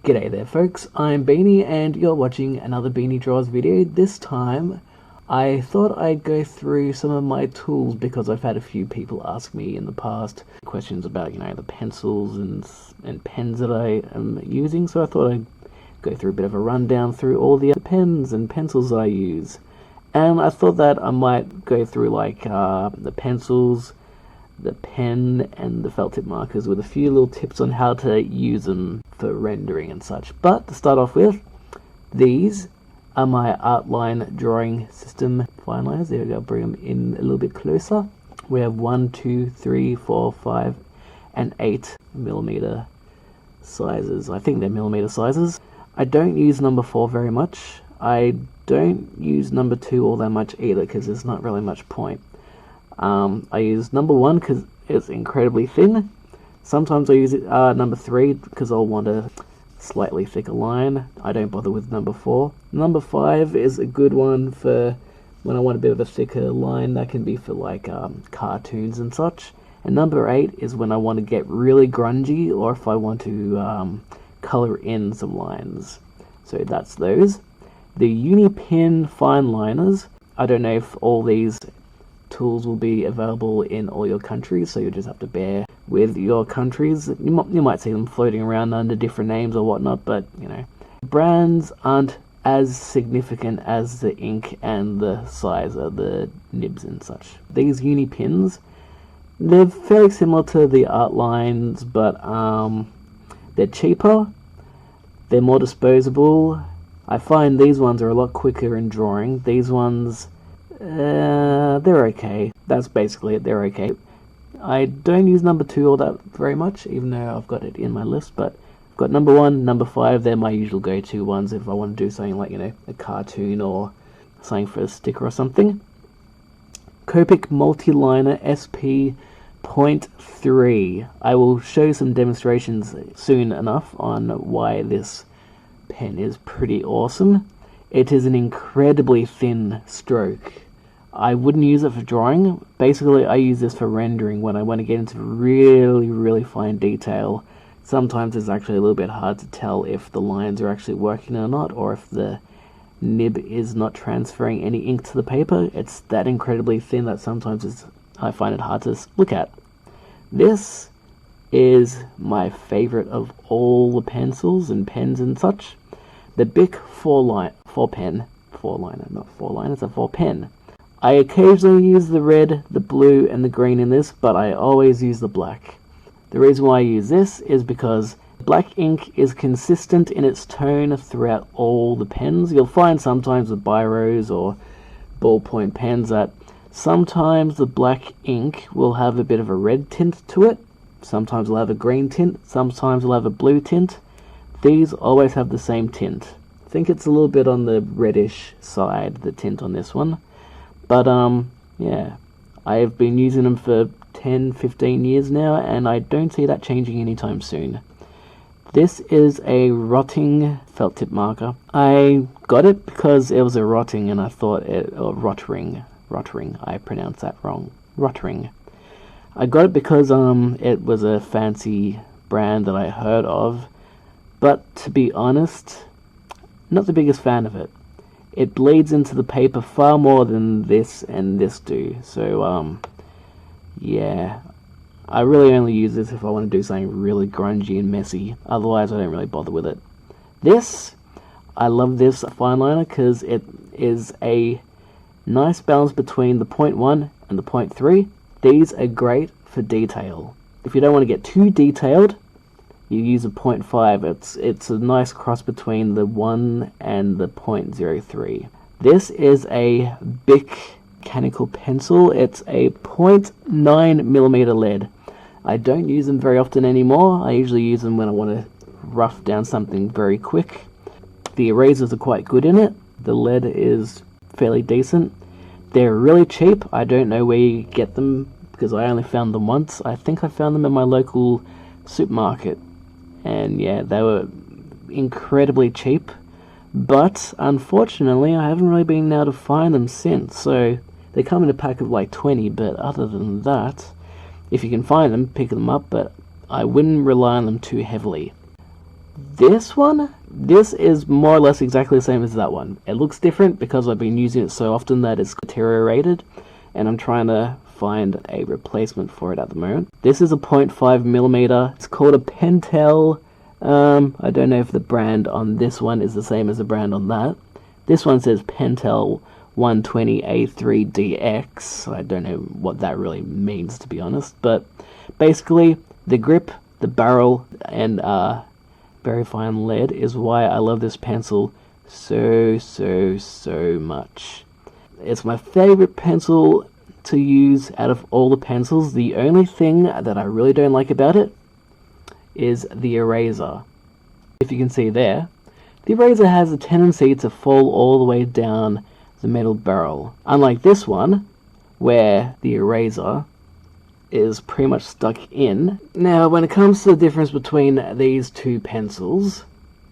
G'day there folks, I'm Beanie and you're watching another Beanie Draws video. This time I thought I'd go through some of my tools because I've had a few people ask me in the past questions about, the pencils and pens that I am using, so I thought I'd go through a bit of a rundown through all the pens and pencils that I use. And I thought that I might go through the pencils, the pen and the felt tip markers with a few little tips on how to use them for rendering and such. But to start off with, these are my Artline drawing system fine liners. There we go, bring them in a little bit closer. We have 1, 2, 3, 4, 5 and 8 millimeter sizes. I think they're millimeter sizes. I don't use number 4 very much. I don't use number 2 all that much either because there's not really much point. I use number 1 because it's incredibly thin. Sometimes I use number 3 because I'll want a slightly thicker line. I don't bother with number 4. Number 5 is a good one for when I want a bit of a thicker line. That can be for cartoons and such. And number 8 is when I want to get really grungy or if I want to color in some lines. So that's those. The Unipin fine liners, I don't know if all these tools will be available in all your countries, so you'll just have to bear with your countries. You might see them floating around under different names or whatnot, but brands aren't as significant as the ink and the size of the nibs and such. These Unipins, they're fairly similar to the Artlines, but they're cheaper, they're more disposable. I find these ones are a lot quicker in drawing. These ones, they're okay. That's basically it, they're okay. I don't use number 2 all that very much, even though I've got it in my list, but I've got number 1, number 5, they're my usual go-to ones if I want to do something like, a cartoon or something for a sticker or something. Copic Multi-Liner SP 0.3. I will show some demonstrations soon enough on why this pen is pretty awesome. It is an incredibly thin stroke. I wouldn't use it for drawing. Basically, I use this for rendering when I want to get into really fine detail. Sometimes it's actually a little bit hard to tell if the lines are actually working or not, or if the nib is not transferring any ink to the paper. It's that incredibly thin that sometimes I find it hard to look at. This is my favorite of all the pencils and pens and such. The Bic 4 pen. 4-liner, not 4-liner, it's a 4 pen. I occasionally use the red, the blue, and the green in this, but I always use the black. The reason why I use this is because black ink is consistent in its tone throughout all the pens. You'll find sometimes with biros or ballpoint pens that sometimes the black ink will have a bit of a red tint to it. Sometimes it'll have a green tint, sometimes it'll have a blue tint. These always have the same tint. I think it's a little bit on the reddish side, the tint on this one. But yeah, I've been using them for 10-15 years now, and I don't see that changing anytime soon. This is a rotting felt tip marker. I got it because it was a rotting, and I thought rottering, I pronounced that wrong, rottering. I got it because it was a fancy brand that I heard of, but to be honest, not the biggest fan of it. It bleeds into the paper far more than this and this do, so yeah, I really only use this if I want to do something really grungy and messy, otherwise I don't really bother with it. This, I love this fine liner because it is a nice balance between the 0.1 and the 0.3. These are great for detail. If you don't want to get too detailed, you use a 0.5. It's a nice cross between the 1 and the 0.03. This is a Bic mechanical pencil. It's a 0.9 millimeter lead. I don't use them very often anymore. I usually use them when I want to rough down something very quick. The erasers are quite good in it. The lead is fairly decent. They're really cheap. I don't know where you get them because I only found them once. I think I found them in my local supermarket. And yeah, they were incredibly cheap, but unfortunately I haven't really been able to find them since. So they come in a pack of like 20, but other than that, if you can find them, pick them up, but I wouldn't rely on them too heavily. This is more or less exactly the same as that one. It looks different because I've been using it so often that it's deteriorated, and I'm trying to find a replacement for it at the moment. This is a 0.5mm. It's called a Pentel. I don't know if the brand on this one is the same as the brand on that. This one says Pentel 120A3DX. I don't know what that really means, to be honest, but basically the grip, the barrel, and very fine lead is why I love this pencil so much. It's my favorite pencil to use out of all the pencils. The only thing that I really don't like about it is the eraser. If you can see there, the eraser has a tendency to fall all the way down the metal barrel, unlike this one where the eraser is pretty much stuck in. Now, when it comes to the difference between these two pencils,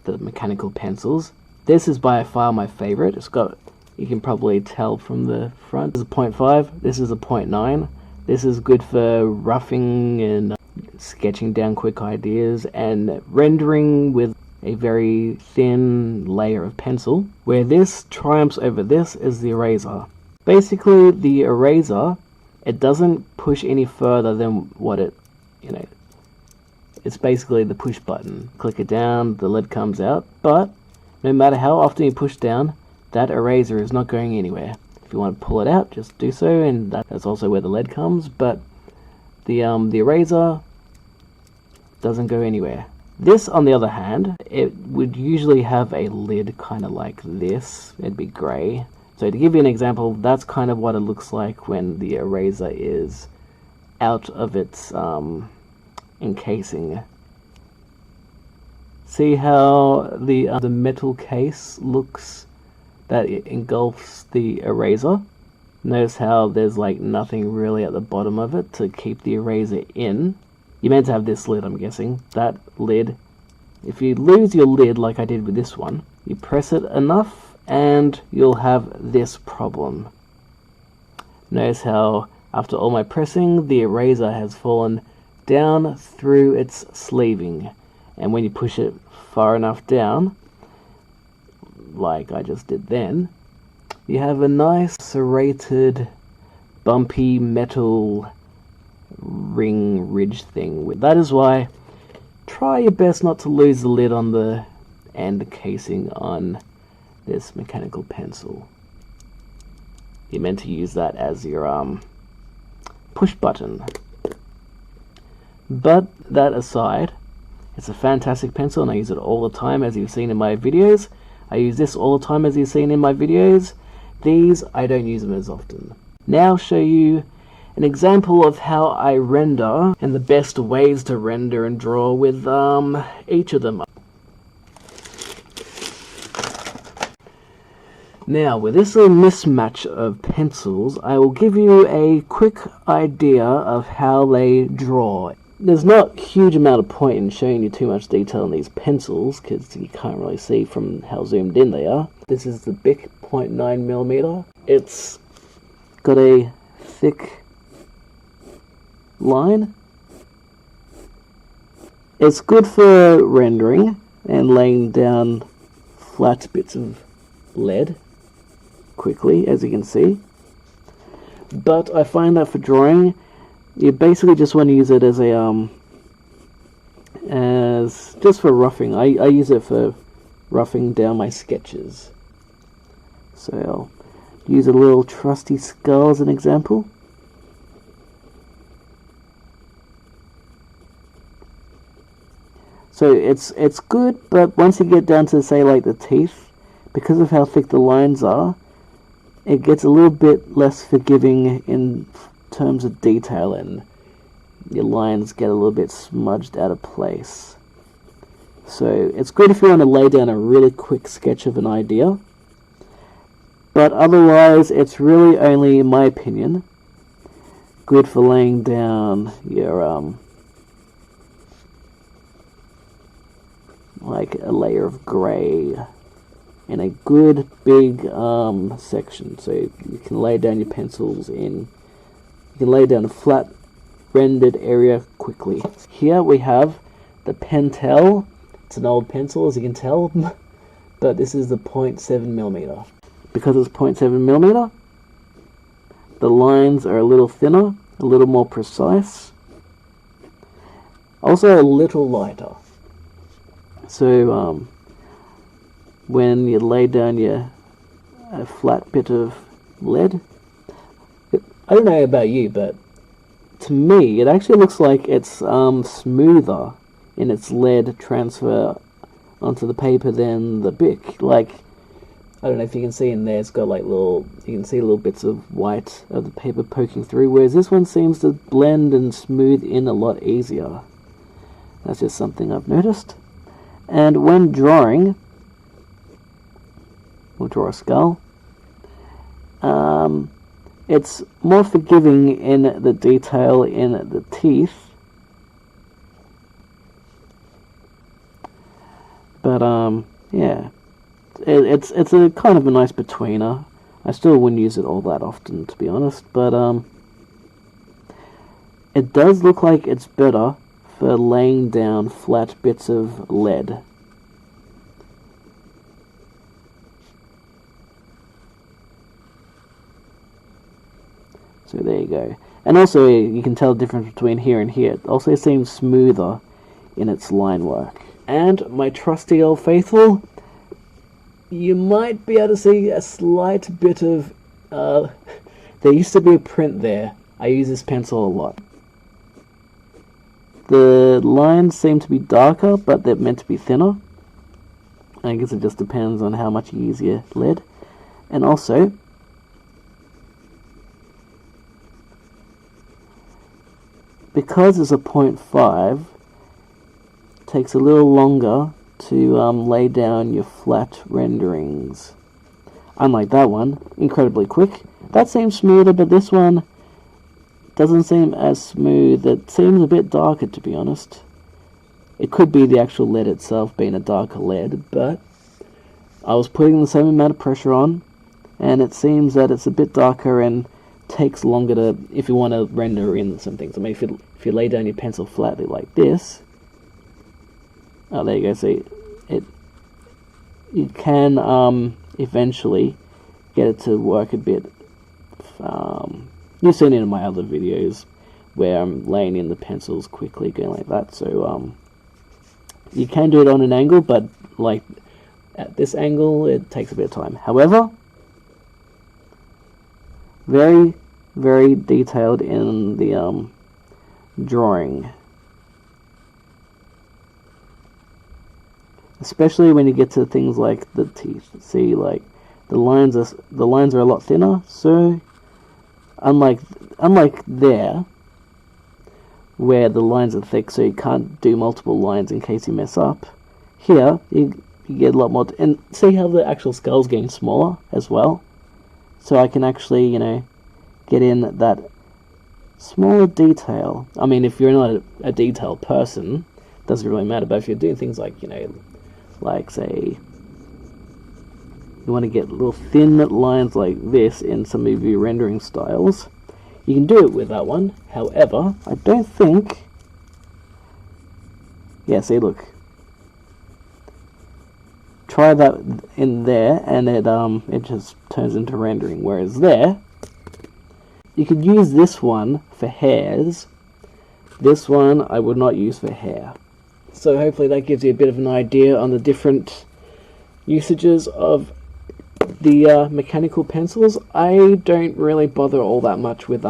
the mechanical pencils, this is by far my favorite. It's got, you can probably tell from the front, this is a 0.5, this is a 0.9. This is good for roughing and sketching down quick ideas and rendering with a very thin layer of pencil. Where this triumphs over this is the eraser. Basically, the eraser, it doesn't push any further than what it, it's basically the push button. Click it down, the lid comes out, but no matter how often you push down, that eraser is not going anywhere. If you want to pull it out, just do so, and that's also where the lead comes, but the eraser doesn't go anywhere. This, on the other hand, it would usually have a lid kind of like this. It'd be grey. So to give you an example, that's kind of what it looks like when the eraser is out of its encasing. See how the metal case looks, that it engulfs the eraser? Notice how there's like nothing really at the bottom of it to keep the eraser in. You're meant to have this lid, I'm guessing. That lid, if you lose your lid like I did with this one, you press it enough and you'll have this problem. Notice how after all my pressing, the eraser has fallen down through its sleeving, and when you push it far enough down, like I just did then, you have a nice serrated, bumpy metal ring ridge thing. That is why try your best not to lose the lid on the end casing on this mechanical pencil. You're meant to use that as your push button. But that aside, it's a fantastic pencil and I use it all the time, as you've seen in my videos. I use this all the time, as you've seen in my videos. These, I don't use them as often. Now I'll show you an example of how I render and the best ways to render and draw with each of them. Now, with this little mismatch of pencils, I will give you a quick idea of how they draw. There's not a huge amount of point in showing you too much detail on these pencils, because you can't really see from how zoomed in they are. This is the Bic 0.9mm. It's got a thick line. It's good for rendering and laying down flat bits of lead quickly, as you can see. But I find that for drawing, you basically just want to use it as a as just for roughing. I use it for roughing down my sketches. So I'll use a little trusty skull as an example. So it's good, but once you get down to, say, like the teeth, because of how thick the lines are, it gets a little bit less forgiving in terms of detail, and your lines get a little bit smudged out of place. So it's good if you want to lay down a really quick sketch of an idea, but otherwise it's really only, in my opinion, good for laying down your like a layer of grey in a good big section, so you can lay down your pencils in. You can lay down a flat rendered area quickly. Here we have the Pentel It's an old pencil, as you can tell, but this is the 0.7mm. Because it's 0.7mm, the lines are a little thinner, a little more precise, also a little lighter. So when you lay down a flat bit of lead, I don't know about you, but to me it actually looks like it's smoother in its lead transfer onto the paper than the Bic. Like, I don't know if you can see in there, it's got like you can see little bits of white of the paper poking through, whereas this one seems to blend and smooth in a lot easier. That's just something I've noticed. And when drawing, we'll draw a skull, it's more forgiving in the detail in the teeth, but yeah, it's a kind of a nice betweener. I still wouldn't use it all that often, to be honest, but it does look like it's better for laying down flat bits of lead. So there you go. And also you can tell the difference between here and here. It also seems smoother in its line work. And my trusty old faithful, you might be able to see a slight bit of there used to be a print there. I use this pencil a lot. The lines seem to be darker, but they're meant to be thinner. I guess it just depends on how much you use your lead. And also, because it's a 0.5, it takes a little longer to lay down your flat renderings. Unlike that one, incredibly quick. That seems smoother, but this one doesn't seem as smooth. It seems a bit darker, to be honest. It could be the actual lead itself being a darker lead, but I was putting the same amount of pressure on, and it seems that it's a bit darker and takes longer to, if you want to render in some things. I mean, if you lay down your pencil flatly like this, oh, there you go. See, you can eventually get it to work a bit. You've seen it in my other videos where I'm laying in the pencils quickly, going like that. So you can do it on an angle, but like at this angle, it takes a bit of time. However, very, very detailed in the drawing, especially when you get to things like the teeth. See, like the lines are a lot thinner. So unlike there, where the lines are thick, so you can't do multiple lines in case you mess up. Here, you get a lot more. And see how the actual skull's getting smaller as well. So I can actually, you know, get in that smaller detail. I mean, if you're not a detailed person, it doesn't really matter. But if you're doing things like, you know, like say, you want to get little thin lines like this in some of your rendering styles, you can do it with that one. However, I don't think... Yeah, see, look. Try that in there, and it just turns into rendering. Whereas there, you could use this one for hairs. This one I would not use for hair. So hopefully that gives you a bit of an idea on the different usages of the mechanical pencils. I don't really bother all that much with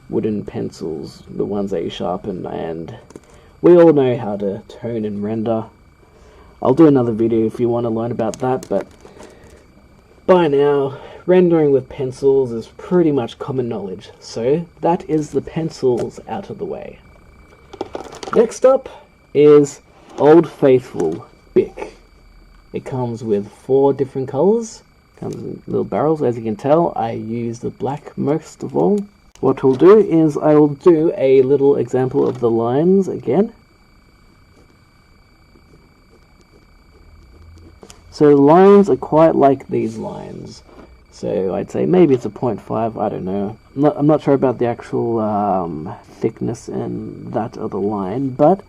wooden pencils, the ones that you sharpen, and we all know how to tone and render. I'll do another video if you want to learn about that, but by now, rendering with pencils is pretty much common knowledge. So that is the pencils out of the way. Next up is Old Faithful Bic. It comes with 4 different colours. Comes in little barrels. As you can tell, I use the black most of all. What we'll do is I will do a little example of the lines again. So the lines are quite like these lines. So I'd say maybe it's a 0.5, I don't know. I'm not sure about the actual thickness and that of the line, but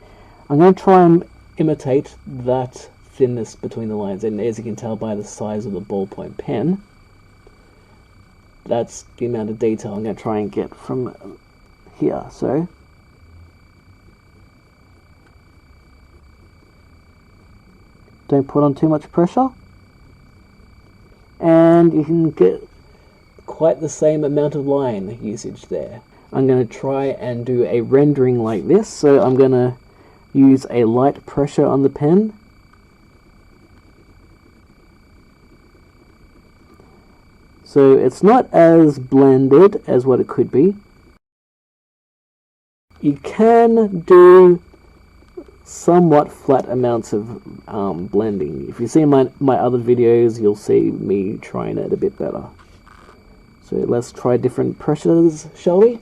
I'm going to try and imitate that thinness between the lines, and as you can tell by the size of the ballpoint pen, that's the amount of detail I'm going to try and get from here. So don't put on too much pressure, and you can get quite the same amount of line usage there. I'm going to try and do a rendering like this, so I'm going to use a light pressure on the pen. So it's not as blended as what it could be. You can do somewhat flat amounts of blending. If you see my other videos, you'll see me trying it a bit better. So let's try different pressures, shall we?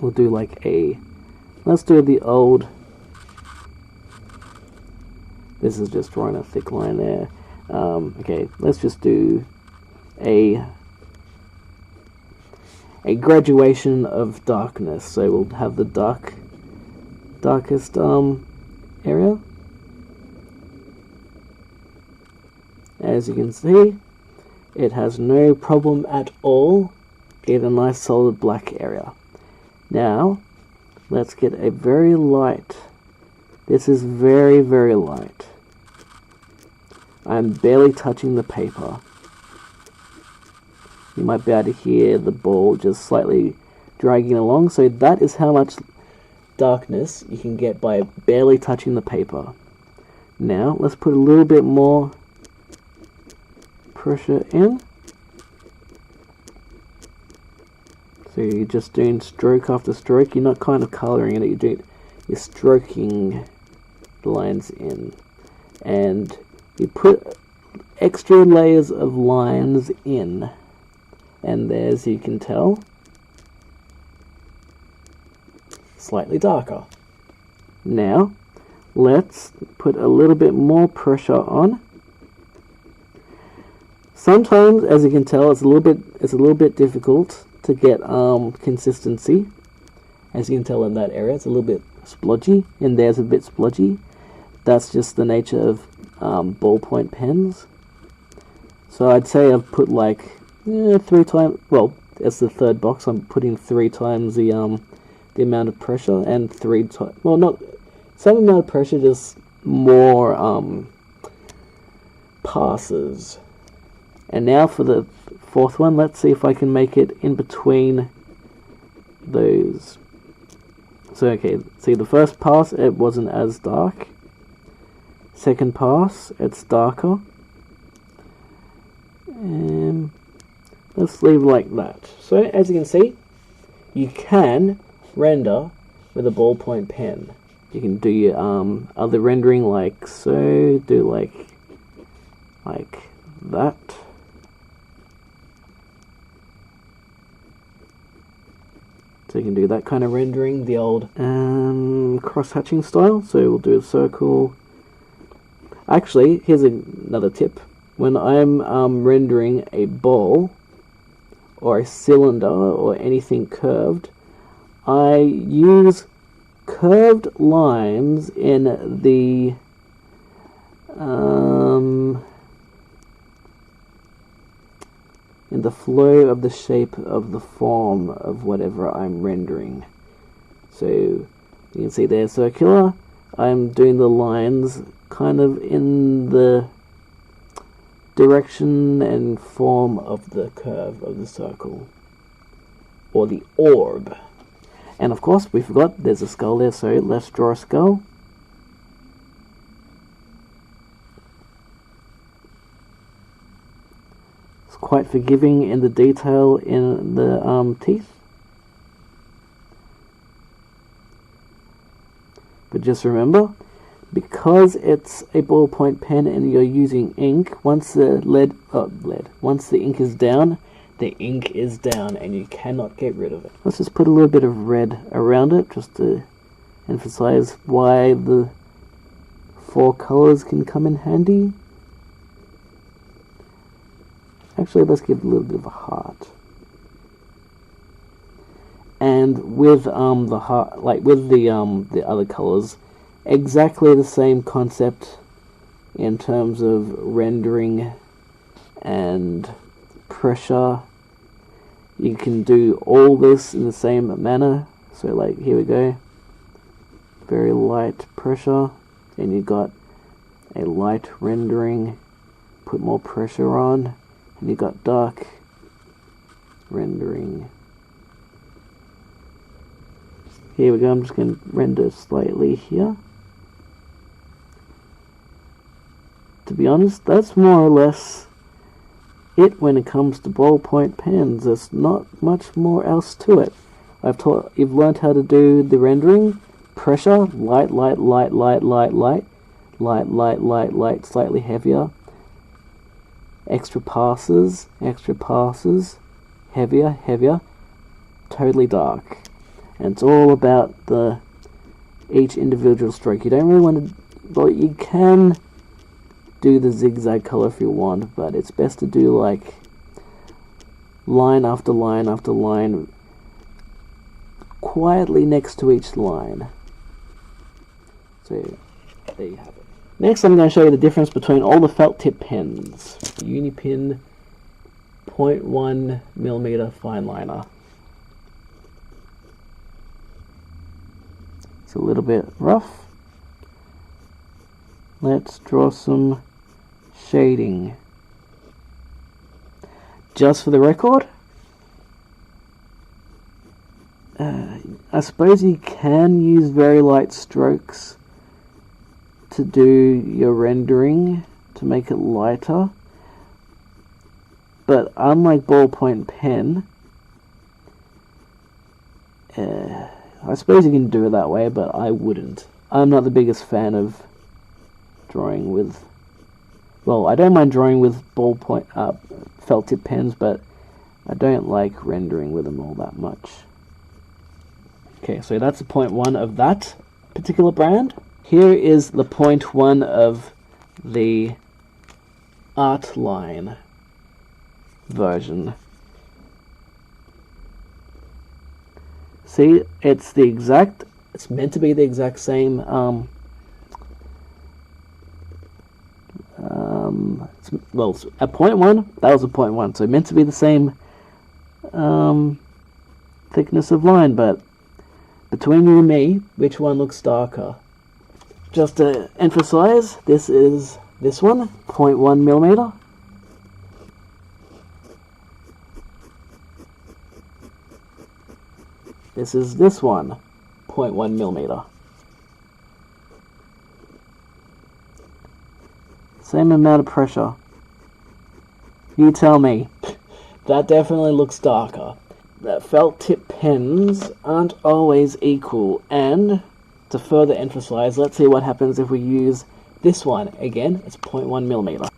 We'll do like let's do the old, this is just drawing a thick line there. Okay, let's just do a graduation of darkness. So we'll have the darkest area. As you can see, it has no problem at all in a nice solid black area. Now, let's get a very light. This is very, very light. I'm barely touching the paper. You might be able to hear the ball just slightly dragging along. So that is how much darkness you can get by barely touching the paper. Now, let's put a little bit more pressure in. So you're just doing stroke after stroke. You're not kind of colouring it. You're stroking the lines in, and you put extra layers of lines in. And as you can tell, slightly darker. Now, let's put a little bit more pressure on. Sometimes, as you can tell, it's a little bit difficult to get consistency. As you can tell in that area, it's a little bit splodgy, and there's a bit splodgy. That's just the nature of ballpoint pens. So I'd say I've put like 3 times. Well, it's the third box. I'm putting 3 times the amount of pressure, and 3 times. Well, not same amount of pressure, just more passes. And now for the fourth one, let's see if I can make it in between those. So okay, see the first pass, it wasn't as dark. Second pass, it's darker. And let's leave like that. So as you can see, you can render with a ballpoint pen. You can do your other rendering like so, do like that. So you can do that kind of rendering, the old cross-hatching style. So we'll do a circle. Actually, here's another tip. When I'm rendering a ball or a cylinder or anything curved, I use curved lines in the flow of the shape of the form of whatever I'm rendering. So you can see they're circular. I'm doing the lines kind of in the direction and form of the curve of the circle or the orb. And of course, we forgot there's a skull there, so let's draw a skull. It's quite forgiving in the detail in the teeth. But just remember, because it's a ballpoint pen and you're using ink, once the once the ink is down, the ink is down and you cannot get rid of it. Let's just put a little bit of red around it just to emphasize why the 4 colors can come in handy. Actually, let's give it a little bit of a heart. And with the heart, like with the other colors, exactly the same concept in terms of rendering and pressure. You can do all this in the same manner. So like here we go, very light pressure, and you got a light rendering, put more pressure on, and you got dark rendering. Here we go, I'm just going to render slightly here. To be honest, that's more or less it when it comes to ballpoint pens. There's not much more else to it. You've learned how to do the rendering, pressure, light, light, light, light, light, light, light, light, light, light, slightly heavier, extra passes, heavier, heavier, totally dark. And it's all about each individual stroke. You don't really want to, well, you can do the zigzag color if you want, but it's best to do like line after line after line, quietly next to each line. So there you have it. Next I'm going to show you the difference between all the felt tip pens. Unipin 0.1mm fine liner. It's a little bit rough. Let's draw some shading. Just for the record, I suppose you can use very light strokes to do your rendering to make it lighter, but unlike ballpoint pen, I suppose you can do it that way, but I wouldn't. I'm not the biggest fan of drawing with, well, I don't mind drawing with ballpoint felt tip pens, but I don't like rendering with them all that much. Okay, so that's the 0.1 of that particular brand. Here is the 0.1 of the Artline version. See, it's meant to be the exact same, well, at 0.1, that was a 0.1, so meant to be the same thickness of line, but between you and me, which one looks darker? Just to emphasize, this is this one, 0.1mm. This is this one, 0.1mm. Same amount of pressure. You tell me. That definitely looks darker. The felt tip pens aren't always equal, and to further emphasize, let's see what happens if we use this one. Again, it's 0.1mm.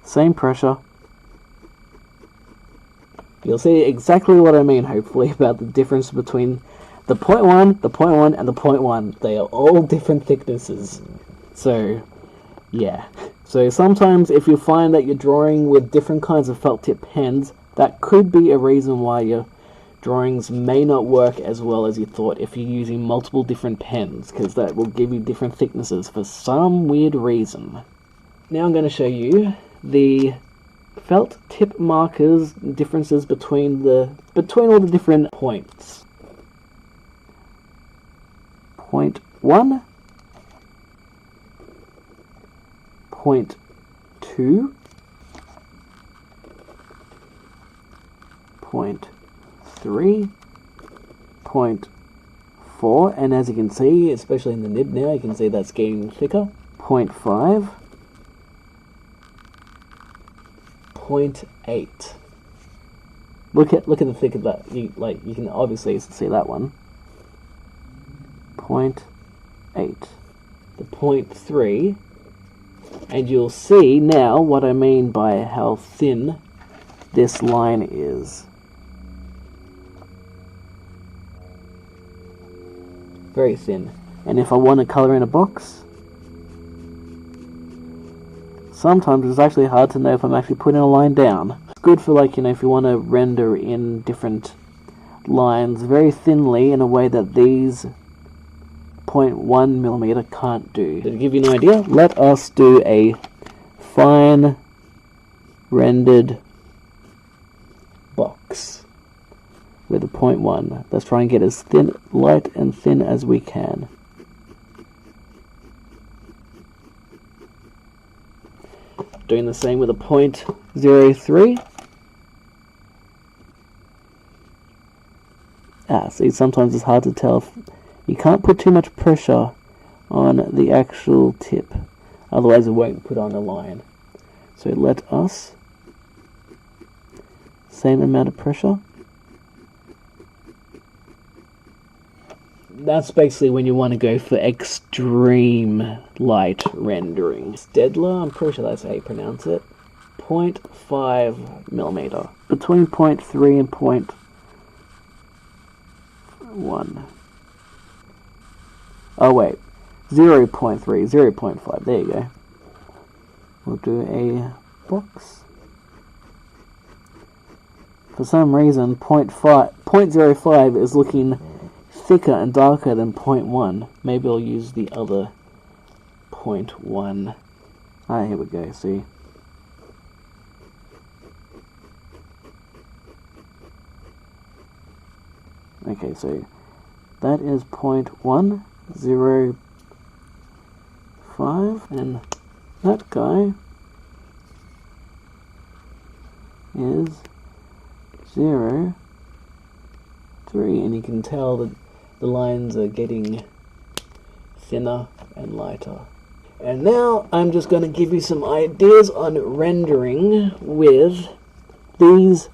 Same pressure. You'll see exactly what I mean, hopefully, about the difference between the 0.1, the 0.1, and the 0.1. They are all different thicknesses. So, yeah. So sometimes if you find that you're drawing with different kinds of felt tip pens, that could be a reason why your drawings may not work as well as you thought if you're using multiple different pens, because that will give you different thicknesses for some weird reason. Now I'm going to show you the felt tip markers, differences between all the different points. 0.1, 0.2, 0.3, 0.4, and as you can see, especially in the nib now, you can see that's getting thicker. 0.5, 0.8. Look at the thick of that. You can obviously see that one. 0.8. The 0.3, and you'll see now what I mean by how thin this line is. Very thin. And if I want to color in a box, sometimes it's actually hard to know if I'm actually putting a line down. It's good for, like, you know, if you want to render in different lines very thinly in a way that these 0.1mm can't do. So to give you an idea, let us do a fine rendered box with a 0.1. Let's try and get as light and thin as we can. Doing the same with a 0.03. See, sometimes it's hard to tell. You can't put too much pressure on the actual tip, otherwise it won't put on a line. So let us, same amount of pressure. That's basically when you want to go for extreme light rendering. Stedler, I'm pretty sure that's how you pronounce it. 0.5mm. Between 0.3 and 0.1. Oh wait, 0.3, 0.5, there you go. We'll do a box. For some reason, 0.05 is looking thicker and darker than 0.1. Maybe I'll use the other 0.1. Here we go, see. Okay, so that is 0.105, and that guy is 0.3, and you can tell that the lines are getting thinner and lighter. And now I'm just going to give you some ideas on rendering with these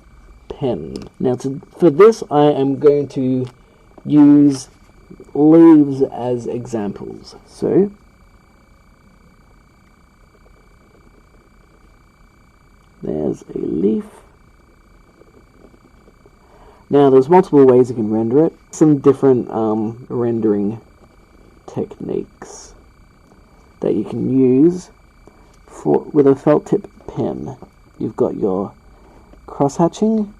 pens. Now for this I am going to use leaves as examples. So there's a leaf. Now there's multiple ways you can render it. Some different rendering techniques that you can use with a felt tip pen. You've got your cross hatching,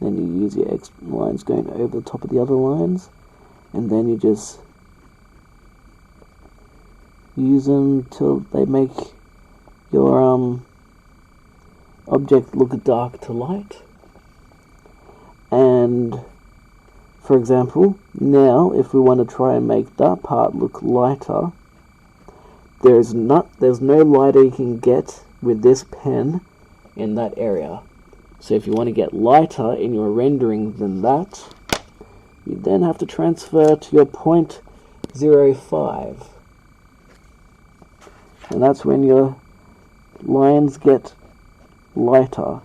then you use your X lines going over the top of the other lines, and then you just use them till they make your object look dark to light. And for example, now if we want to try and make that part look lighter, there's no lighter you can get with this pen in that area. So if you want to get lighter in your rendering than that, you then have to transfer to your 0.05. And that's when your lines get lighter.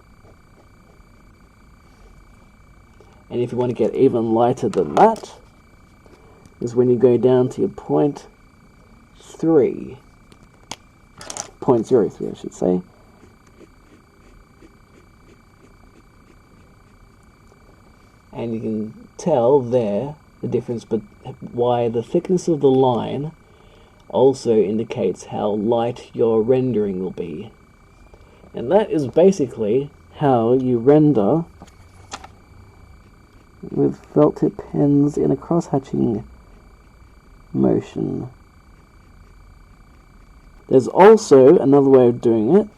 And if you want to get even lighter than that, is when you go down to your 0.03, I should say. And you can tell there the difference, but why the thickness of the line also indicates how light your rendering will be. And that is basically how you render with felt tip pens in a cross-hatching motion. There's also another way of doing it.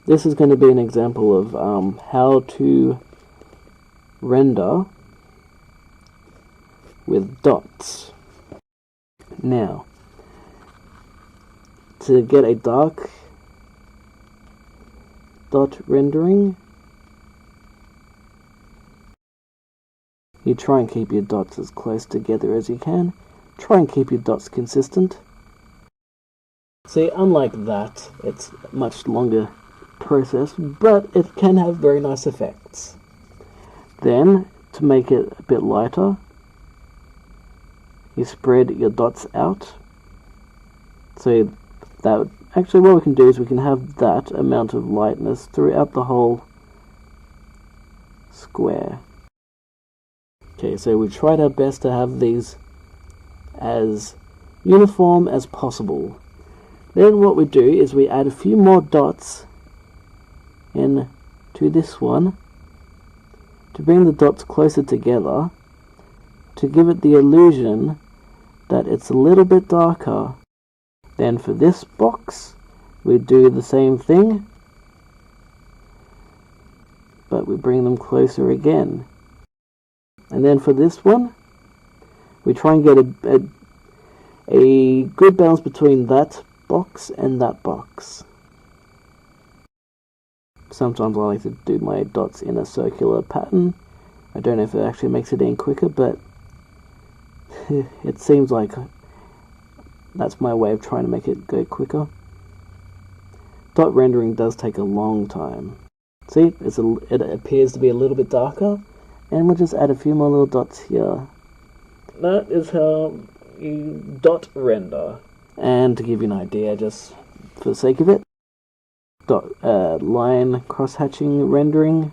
This is going to be an example of how to render with dots. Now, to get a dark dot rendering, you try and keep your dots as close together as you can. Try and keep your dots consistent. See, unlike that, it's a much longer process, but it can have very nice effects. Then, to make it a bit lighter, you spread your dots out. So that actually what we can do is we can have that amount of lightness throughout the whole square. Okay, so we tried our best to have these as uniform as possible. Then what we do is we add a few more dots in to this one to bring the dots closer together, to give it the illusion that it's a little bit darker. Then for this box we do the same thing, but we bring them closer again. And then for this one we try and get a good balance between that box and that box. Sometimes I like to do my dots in a circular pattern. I don't know if it actually makes it any quicker, but it seems like that's my way of trying to make it go quicker. Dot rendering does take a long time. See, it appears to be a little bit darker, and we'll just add a few more little dots here. That is how you dot render. And to give you an idea, just for the sake of it, line cross-hatching rendering.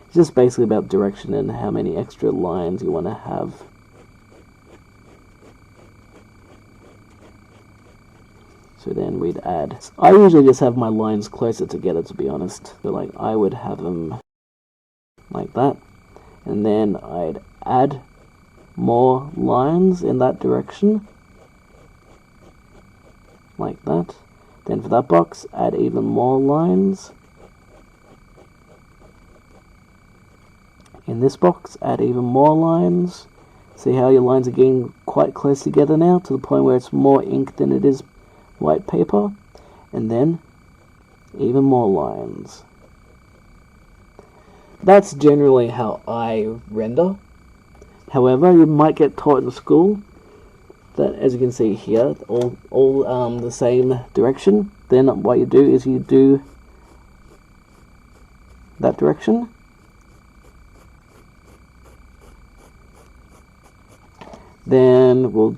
It's just basically about direction and how many extra lines you want to have. So then we'd add... I usually just have my lines closer together, to be honest. So like I would have them like that. And then I'd add more lines in that direction. Like that. Then for that box, add even more lines. In this box, add even more lines. See how your lines are getting quite close together now, to the point where it's more ink than it is white paper. And then, even more lines. That's generally how I render. However, you might get taught in school that, as you can see here, all the same direction. Then what you do is you do that direction, then we'll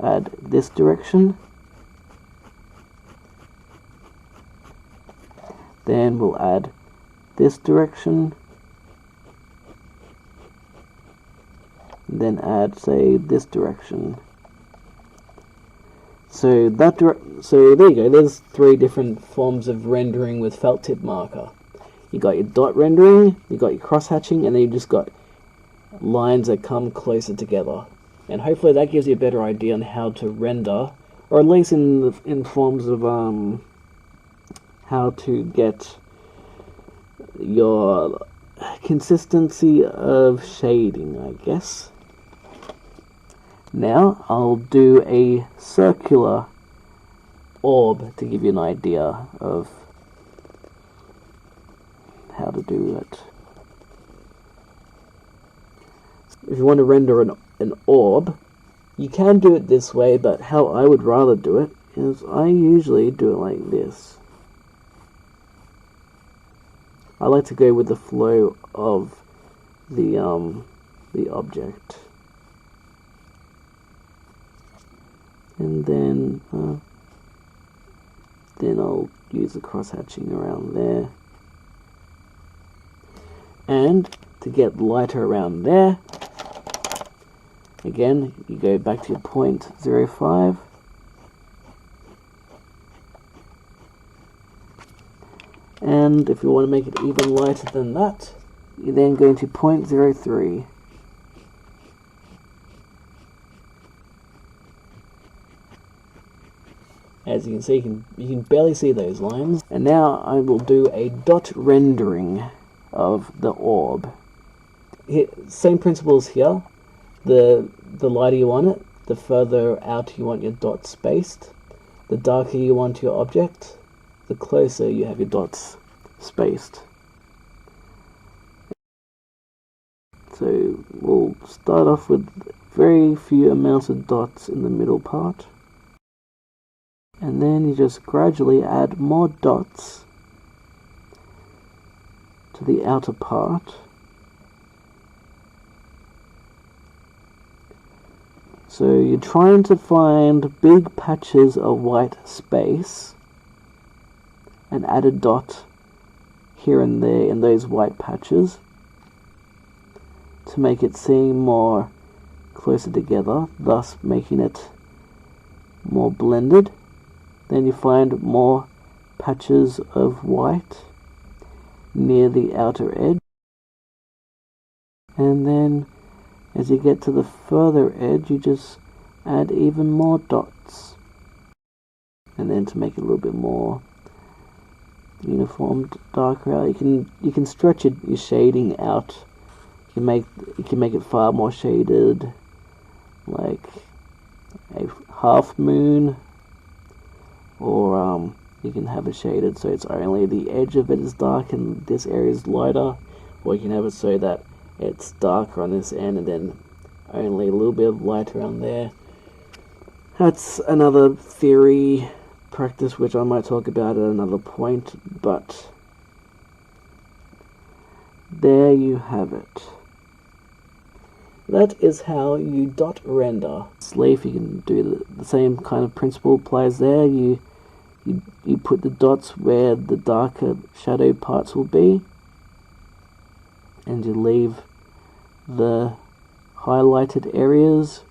add this direction, then we'll add this direction, then add, say, this direction. So so there you go. There's 3 different forms of rendering with felt tip marker. You got your dot rendering, you got your cross hatching, and then you just got lines that come closer together. And hopefully that gives you a better idea on how to render, or at least in forms of how to get your consistency of shading, I guess. Now I'll do a circular orb to give you an idea of how to do it. If you want to render an orb, you can do it this way, but how I would rather do it is I usually do it like this. I like to go with the flow of the object. And then I'll use the cross-hatching around there. And to get lighter around there, again, you go back to your 0.05. And if you want to make it even lighter than that, you're then going to 0.03. As you can see, you can barely see those lines. And now I will do a dot rendering of the orb. Same principles here. The lighter you want it, the further out you want your dots spaced. The darker you want your object, the closer you have your dots spaced. So we'll start off with very few amounts of dots in the middle part. And then you just gradually add more dots to the outer part. So you're trying to find big patches of white space and add a dot here and there in those white patches to make it seem more closer together, thus making it more blended. Then you find more patches of white near the outer edge. And then as you get to the further edge, you just add even more dots. And then to make it a little bit more uniform, darker out, you can stretch your shading out. You can make it far more shaded, like a half moon, or you can have it shaded so it's only the edge of it is dark and this area is lighter, or you can have it so that it's darker on this end and then only a little bit of light around there. That's another theory practice which I might talk about at another point, but there you have it. That is how you dot render. Sleeve, you can do the same kind of principle applies there. You put the dots where the darker shadow parts will be, and you leave the highlighted areas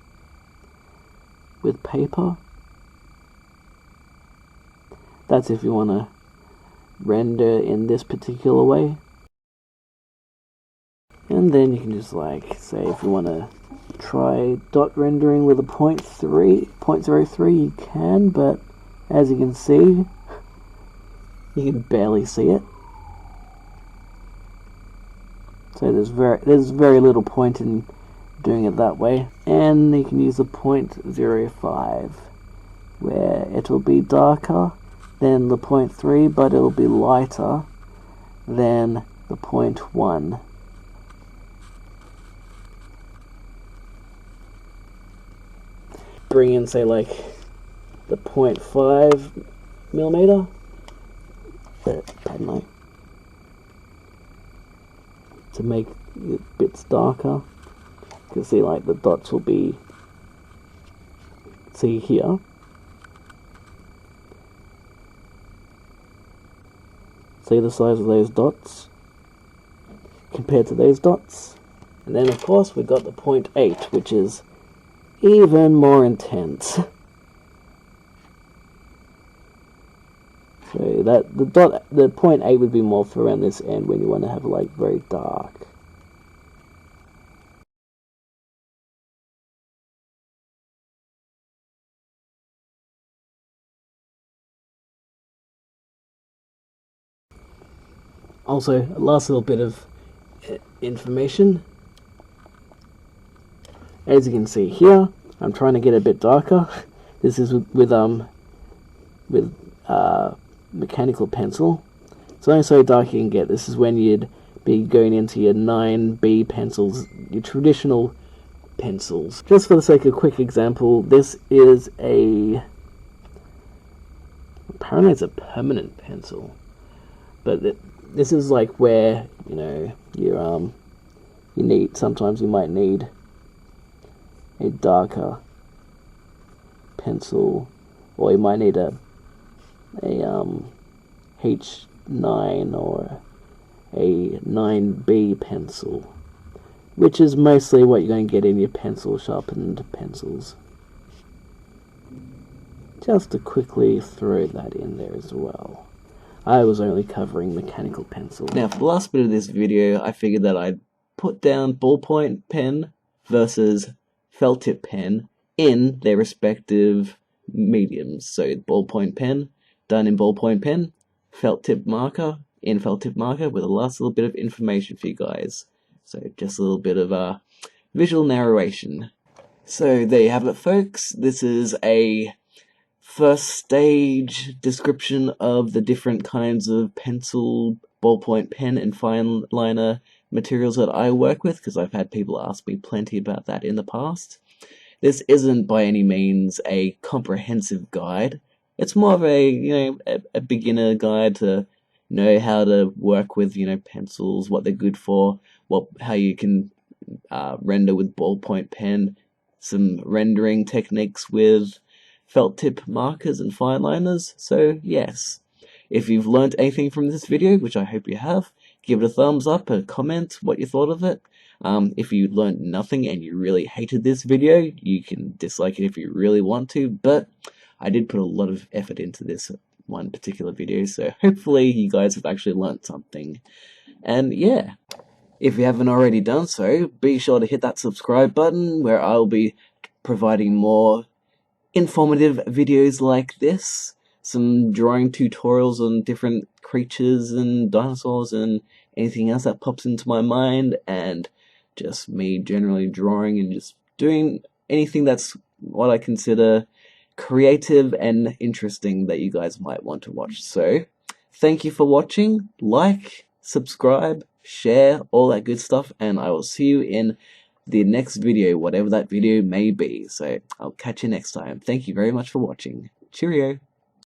with paper. That's if you want to render in this particular way. And then you can just, like, say if you want to try dot rendering with a 0.03, you can, but as you can see, you can barely see it. So there's very little point in doing it that way. And you can use a 0.05, where it will be darker than the 0.3, but it will be lighter than the 0.1. Bring in, say, like the 0.5 millimeter. Pardon me. To make it bits darker. You can see, like, the dots will be, see here. See the size of those dots compared to those dots. And then, of course, we've got the 0.8, which is even more intense. So that the 0.8 would be more for around this end when you want to have, like, very dark. Also, a last little bit of information. As you can see here, I'm trying to get a bit darker. This is with mechanical pencil. It's only so dark you can get. This is when you'd be going into your 9B pencils, your traditional pencils. Just for the sake of a quick example, this is apparently it's a permanent pencil, but this is like where, you know, sometimes you might need a darker pencil, or you might need a H9 or a 9B pencil, which is mostly what you're going to get in your pencil sharpened pencils. Just to quickly throw that in there as well. I was only covering mechanical pencil. Now, for the last bit of this video, I figured that I'd put down ballpoint pen versus felt tip pen in their respective mediums. So ballpoint pen done in ballpoint pen, felt tip marker in felt tip marker, with a last little bit of information for you guys. So just a little bit of visual narration. So there you have it, folks. This is a first stage description of the different kinds of pencil, ballpoint pen, and fine liner materials that I work with, because I've had people ask me plenty about that in the past. This isn't by any means a comprehensive guide. It's more of a beginner guide to know how to work with pencils, what they're good for, how you can render with ballpoint pen, some rendering techniques with felt tip markers and fine liners. So yes, if you've learned anything from this video, which I hope you have, give it a thumbs up, a comment what you thought of it. If you learned nothing and you really hated this video, you can dislike it if you really want to, but I did put a lot of effort into this one particular video, so hopefully you guys have actually learnt something. And yeah, if you haven't already done so, be sure to hit that subscribe button where I'll be providing more informative videos like this, some drawing tutorials on different creatures and dinosaurs and anything else that pops into my mind, and just me generally drawing and just doing anything that's what I consider creative and interesting that you guys might want to watch. So, thank you for watching. Like, subscribe, share, all that good stuff, and I will see you in the next video, whatever that video may be. So, I'll catch you next time. Thank you very much for watching. Cheerio.